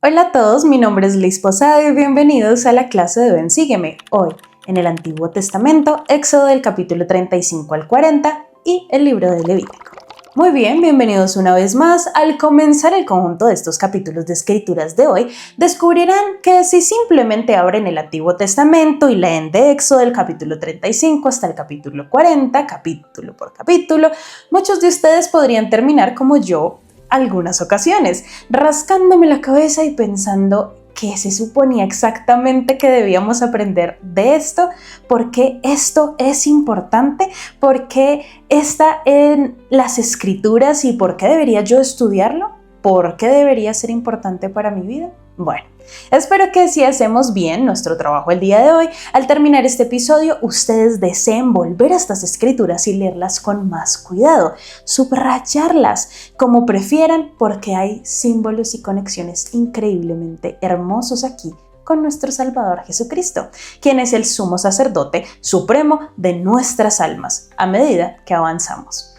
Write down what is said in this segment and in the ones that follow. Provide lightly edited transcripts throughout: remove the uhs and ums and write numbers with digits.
Hola a todos, mi nombre es Liz Posada y bienvenidos a la clase de Ven Sígueme. Hoy, en el Antiguo Testamento, Éxodo del capítulo 35 al 40 y el libro de Levítico. Muy bien, bienvenidos una vez más. Al comenzar el conjunto de estos capítulos de escrituras de hoy, descubrirán que si simplemente abren el Antiguo Testamento y leen de Éxodo del capítulo 35 hasta el capítulo 40, capítulo por capítulo, muchos de ustedes podrían terminar como yo algunas ocasiones, rascándome la cabeza y pensando qué se suponía exactamente que debíamos aprender de esto, por qué esto es importante, por qué está en las escrituras y por qué debería yo estudiarlo, por qué debería ser importante para mi vida. Bueno, espero que si hacemos bien nuestro trabajo el día de hoy, al terminar este episodio, ustedes deseen volver a estas escrituras y leerlas con más cuidado, subrayarlas como prefieran, porque hay símbolos y conexiones increíblemente hermosos aquí con nuestro Salvador Jesucristo, quien es el sumo sacerdote supremo de nuestras almas a medida que avanzamos.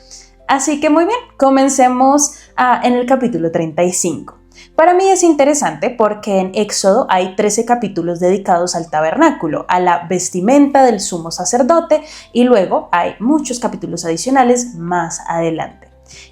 Así que muy bien, comencemos en el capítulo 35. Para mí es interesante porque en Éxodo hay 13 capítulos dedicados al tabernáculo, a la vestimenta del sumo sacerdote, y luego hay muchos capítulos adicionales más adelante.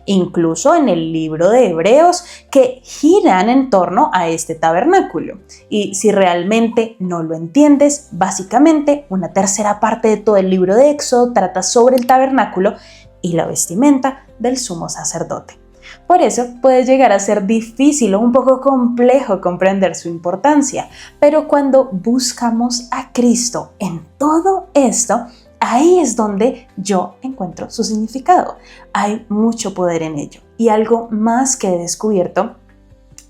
Incluso en el libro de Hebreos que giran en torno a este tabernáculo. Y si realmente no lo entiendes, básicamente una tercera parte de todo el libro de Éxodo trata sobre el tabernáculo y la vestimenta del sumo sacerdote. Por eso puede llegar a ser difícil o un poco complejo comprender su importancia, pero cuando buscamos a Cristo en todo esto, ahí es donde yo encuentro su significado. Hay mucho poder en ello. Y algo más que he descubierto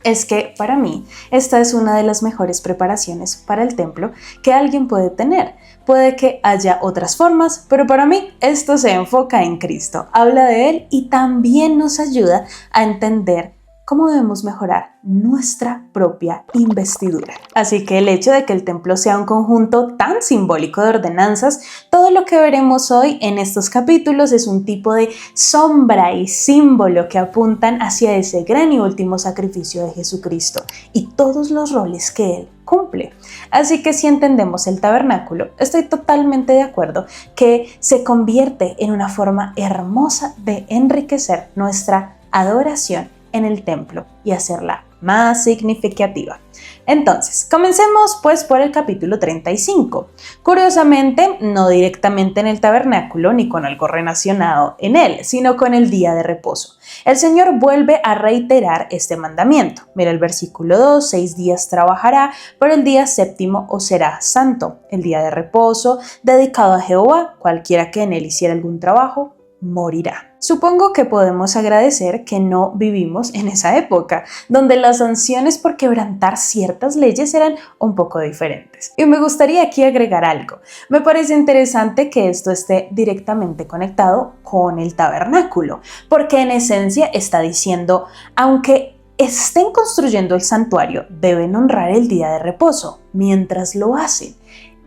es que para mí esta es una de las mejores preparaciones para el templo que alguien puede tener. Puede que haya otras formas, pero para mí esto se enfoca en Cristo, habla de Él y también nos ayuda a entender cómo debemos mejorar nuestra propia investidura. Así que el hecho de que el templo sea un conjunto tan simbólico de ordenanzas, todo lo que veremos hoy en estos capítulos es un tipo de sombra y símbolo que apuntan hacia ese gran y último sacrificio de Jesucristo y todos los roles que Él cumple. Así que si entendemos el tabernáculo, estoy totalmente de acuerdo que se convierte en una forma hermosa de enriquecer nuestra adoración en el templo y hacerla más significativa. Entonces, comencemos pues por el capítulo 35. Curiosamente, no directamente en el tabernáculo ni con algo relacionado en él, sino con el día de reposo. El Señor vuelve a reiterar este mandamiento. Mira el versículo 2, 6 días trabajará, pero el día séptimo os será santo, el día de reposo dedicado a Jehová, cualquiera que en él hiciera algún trabajo, morirá. Supongo que podemos agradecer que no vivimos en esa época, donde las sanciones por quebrantar ciertas leyes eran un poco diferentes. Y me gustaría aquí agregar algo. Me parece interesante que esto esté directamente conectado con el tabernáculo, porque en esencia está diciendo, aunque estén construyendo el santuario, deben honrar el día de reposo mientras lo hacen.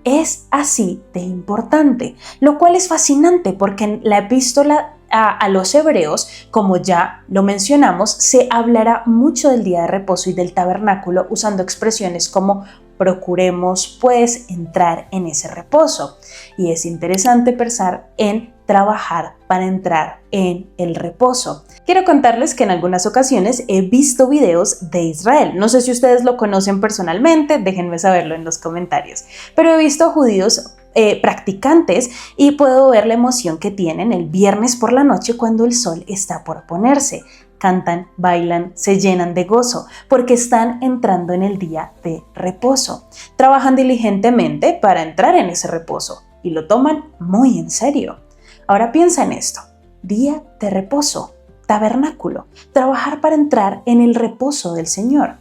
Es así de importante, lo cual es fascinante porque en la epístola a los hebreos, como ya lo mencionamos, se hablará mucho del día de reposo y del tabernáculo usando expresiones como procuremos pues entrar en ese reposo. Y es interesante pensar en trabajar para entrar en el reposo. Quiero contarles que en algunas ocasiones he visto videos de Israel. No sé si ustedes lo conocen personalmente, déjenme saberlo en los comentarios. Pero he visto judíos practicantes y puedo ver la emoción que tienen el viernes por la noche cuando el sol está por ponerse. Cantan, bailan, se llenan de gozo porque están entrando en el día de reposo. Trabajan diligentemente para entrar en ese reposo y lo toman muy en serio. Ahora piensa en esto, día de reposo, tabernáculo, trabajar para entrar en el reposo del Señor.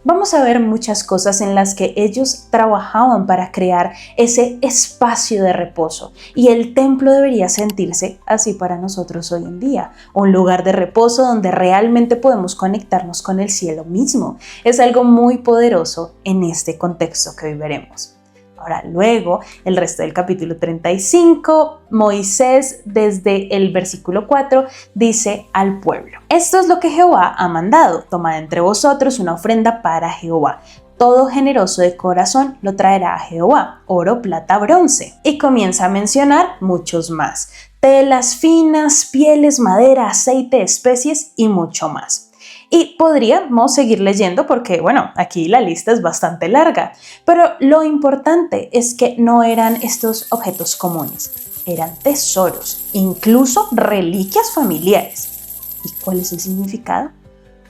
Vamos a ver muchas cosas en las que ellos trabajaban para crear ese espacio de reposo y el templo debería sentirse así para nosotros hoy en día, un lugar de reposo donde realmente podemos conectarnos con el cielo mismo. Es algo muy poderoso en este contexto que hoy veremos. Ahora, luego, el resto del capítulo 35, Moisés desde el versículo 4 dice al pueblo: esto es lo que Jehová ha mandado, tomad entre vosotros una ofrenda para Jehová. Todo generoso de corazón lo traerá a Jehová, oro, plata, bronce. Y comienza a mencionar muchos más: telas finas, pieles, madera, aceite, especies y mucho más. Y podríamos seguir leyendo porque, bueno, aquí la lista es bastante larga, pero lo importante es que no eran estos objetos comunes, eran tesoros, incluso reliquias familiares. ¿Y cuál es el significado?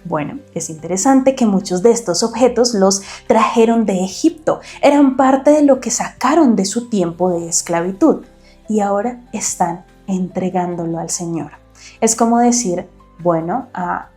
Bueno, es interesante que muchos de estos objetos los trajeron de Egipto, eran parte de lo que sacaron de su tiempo de esclavitud y ahora están entregándolo al Señor. Es como decir, bueno,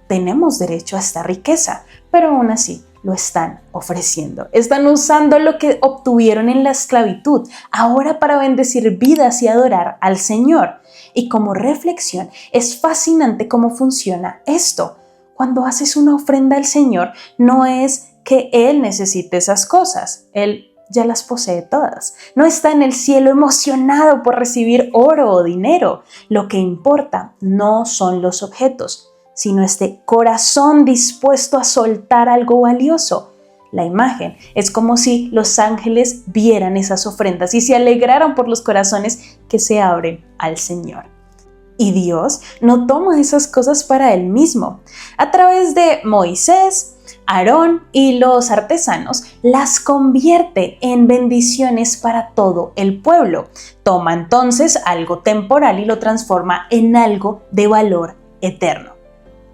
tenemos derecho a esta riqueza, pero aún así lo están ofreciendo. Están usando lo que obtuvieron en la esclavitud ahora para bendecir vidas y adorar al Señor. Y como reflexión, es fascinante cómo funciona esto. Cuando haces una ofrenda al Señor, no es que Él necesite esas cosas. Él ya las posee todas. No está en el cielo emocionado por recibir oro o dinero. Lo que importa no son los objetos, sino este corazón dispuesto a soltar algo valioso. La imagen es como si los ángeles vieran esas ofrendas y se alegraran por los corazones que se abren al Señor. Y Dios no toma esas cosas para Él mismo. A través de Moisés, Aarón y los artesanos, las convierte en bendiciones para todo el pueblo. Toma entonces algo temporal y lo transforma en algo de valor eterno.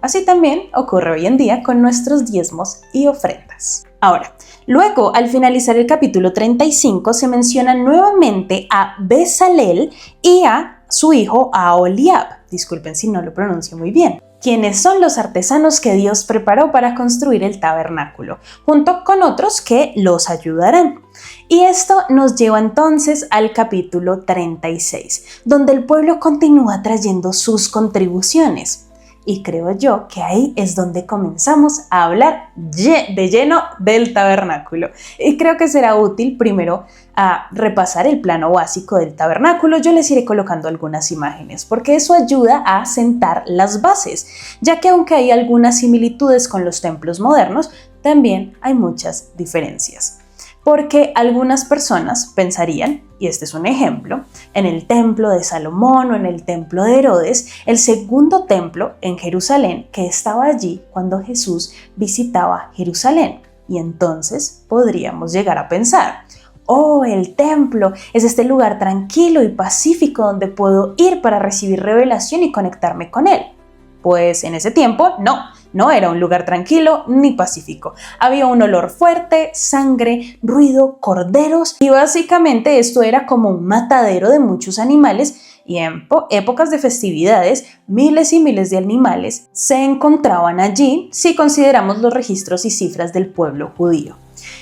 Así también ocurre hoy en día con nuestros diezmos y ofrendas. Ahora, luego, al finalizar el capítulo 35, se menciona nuevamente a Bezalel y a su hijo Aholiab, disculpen si no lo pronuncio muy bien, quienes son los artesanos que Dios preparó para construir el tabernáculo, junto con otros que los ayudarán. Y esto nos lleva entonces al capítulo 36, donde el pueblo continúa trayendo sus contribuciones. Y creo yo que ahí es donde comenzamos a hablar de lleno del tabernáculo. Y creo que será útil primero a repasar el plano básico del tabernáculo. Yo les iré colocando algunas imágenes porque eso ayuda a sentar las bases, ya que aunque hay algunas similitudes con los templos modernos, también hay muchas diferencias. Porque algunas personas pensarían, y este es un ejemplo, en el templo de Salomón o en el templo de Herodes, el segundo templo en Jerusalén que estaba allí cuando Jesús visitaba Jerusalén. Y entonces podríamos llegar a pensar, oh, el templo es este lugar tranquilo y pacífico donde puedo ir para recibir revelación y conectarme con Él. Pues en ese tiempo no era un lugar tranquilo ni pacífico. Había un olor fuerte, sangre, ruido, corderos y básicamente esto era como un matadero de muchos animales y en épocas de festividades miles y miles de animales se encontraban allí si consideramos los registros y cifras del pueblo judío.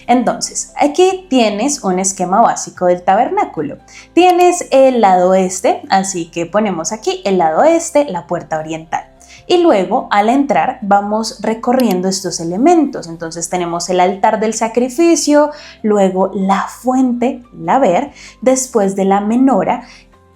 Entonces, aquí tienes un esquema básico del tabernáculo. Tienes el lado este, así que ponemos aquí el lado este, la puerta oriental. Y luego, al entrar, vamos recorriendo estos elementos. Entonces tenemos el altar del sacrificio, luego la fuente, la ver, después de la menora,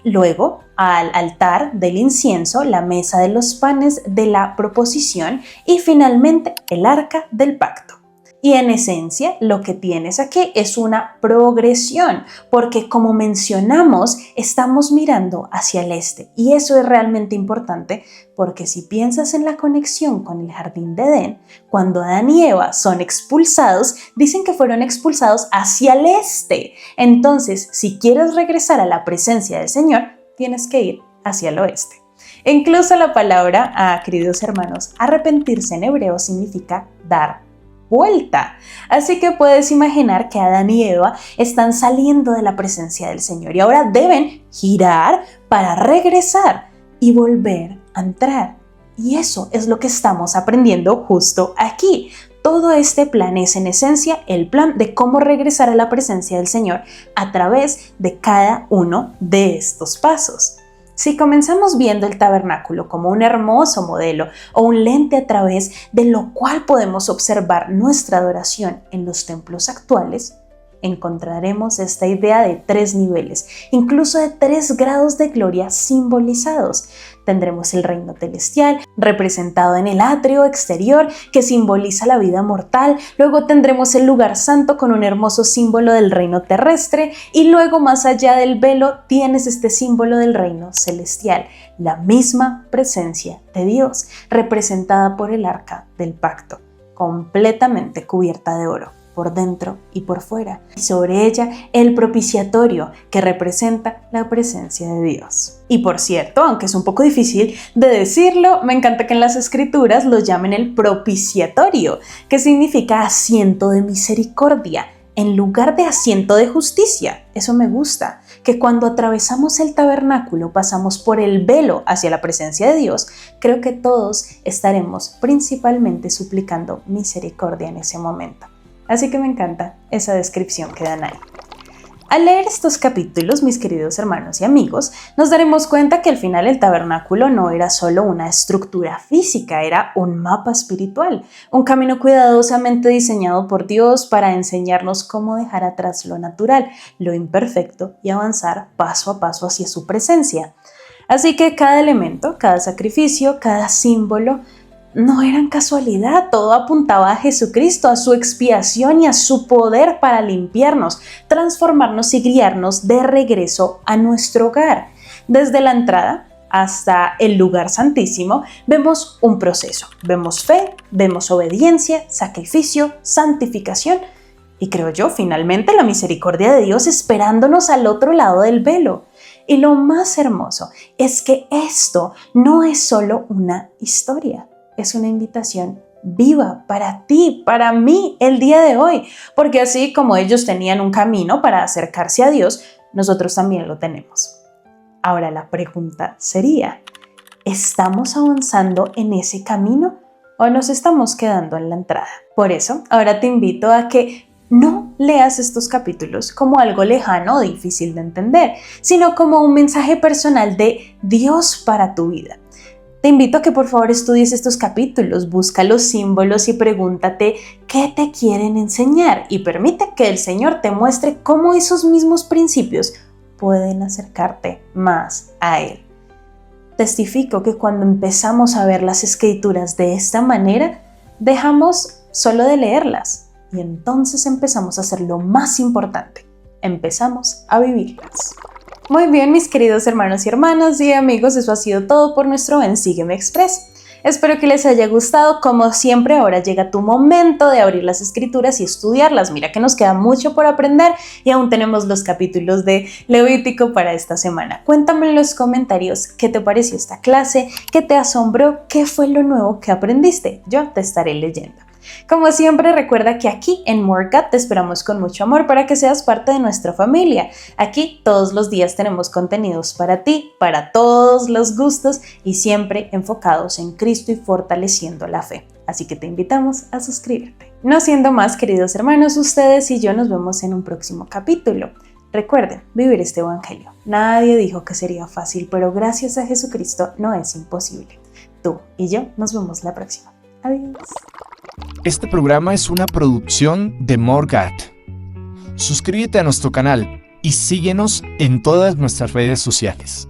luego al altar del incienso, la mesa de los panes de la proposición y finalmente el arca del pacto. Y en esencia, lo que tienes aquí es una progresión, porque como mencionamos, estamos mirando hacia el este. Y eso es realmente importante, porque si piensas en la conexión con el jardín de Edén, cuando Adán y Eva son expulsados, dicen que fueron expulsados hacia el este. Entonces, si quieres regresar a la presencia del Señor, tienes que ir hacia el oeste. E incluso la palabra, queridos hermanos, arrepentirse en hebreo significa dar vuelta. Así que puedes imaginar que Adán y Eva están saliendo de la presencia del Señor y ahora deben girar para regresar y volver a entrar. Y eso es lo que estamos aprendiendo justo aquí. Todo este plan es en esencia el plan de cómo regresar a la presencia del Señor a través de cada uno de estos pasos. Si comenzamos viendo el tabernáculo como un hermoso modelo o un lente a través de lo cual podemos observar nuestra adoración en los templos actuales, encontraremos esta idea de 3 niveles, incluso de 3 grados de gloria simbolizados. Tendremos el reino celestial, representado en el atrio exterior, que simboliza la vida mortal. Luego tendremos el lugar santo con un hermoso símbolo del reino terrestre. Y luego, más allá del velo, tienes este símbolo del reino celestial, la misma presencia de Dios, representada por el arca del pacto, completamente cubierta de oro, por dentro y por fuera, y sobre ella el propiciatorio, que representa la presencia de Dios. Y por cierto, aunque es un poco difícil de decirlo, me encanta que en las escrituras lo llamen el propiciatorio, que significa asiento de misericordia, en lugar de asiento de justicia. Eso me gusta, que cuando atravesamos el tabernáculo pasamos por el velo hacia la presencia de Dios. Creo que todos estaremos principalmente suplicando misericordia en ese momento. Así que me encanta esa descripción que dan ahí. Al leer estos capítulos, mis queridos hermanos y amigos, nos daremos cuenta que al final el tabernáculo no era solo una estructura física, era un mapa espiritual, un camino cuidadosamente diseñado por Dios para enseñarnos cómo dejar atrás lo natural, lo imperfecto y avanzar paso a paso hacia su presencia. Así que cada elemento, cada sacrificio, cada símbolo, no eran casualidad, todo apuntaba a Jesucristo, a su expiación y a su poder para limpiarnos, transformarnos y guiarnos de regreso a nuestro hogar. Desde la entrada hasta el lugar santísimo vemos un proceso, vemos fe, vemos obediencia, sacrificio, santificación y creo yo finalmente la misericordia de Dios esperándonos al otro lado del velo. Y lo más hermoso es que esto no es solo una historia. Es una invitación viva para ti, para mí, el día de hoy, porque así como ellos tenían un camino para acercarse a Dios, nosotros también lo tenemos. Ahora la pregunta sería, ¿estamos avanzando en ese camino o nos estamos quedando en la entrada? Por eso, ahora te invito a que no leas estos capítulos como algo lejano o difícil de entender, sino como un mensaje personal de Dios para tu vida. Te invito a que por favor estudies estos capítulos, busca los símbolos y pregúntate qué te quieren enseñar y permite que el Señor te muestre cómo esos mismos principios pueden acercarte más a Él. Testifico que cuando empezamos a ver las Escrituras de esta manera, dejamos solo de leerlas y entonces empezamos a hacer lo más importante, empezamos a vivirlas. Muy bien, mis queridos hermanos y hermanas y amigos, eso ha sido todo por nuestro Ven Sígueme Express. Espero que les haya gustado. Como siempre, ahora llega tu momento de abrir las escrituras y estudiarlas. Mira que nos queda mucho por aprender y aún tenemos los capítulos de Levítico para esta semana. Cuéntame en los comentarios qué te pareció esta clase, qué te asombró, qué fue lo nuevo que aprendiste. Yo te estaré leyendo. Como siempre, recuerda que aquí en More God te esperamos con mucho amor para que seas parte de nuestra familia. Aquí todos los días tenemos contenidos para ti, para todos los gustos y siempre enfocados en Cristo y fortaleciendo la fe. Así que te invitamos a suscribirte. No siendo más, queridos hermanos, ustedes y yo nos vemos en un próximo capítulo. Recuerden, vivir este evangelio. Nadie dijo que sería fácil, pero gracias a Jesucristo no es imposible. Tú y yo nos vemos la próxima. Adiós. Este programa es una producción de More God. Suscríbete a nuestro canal y síguenos en todas nuestras redes sociales.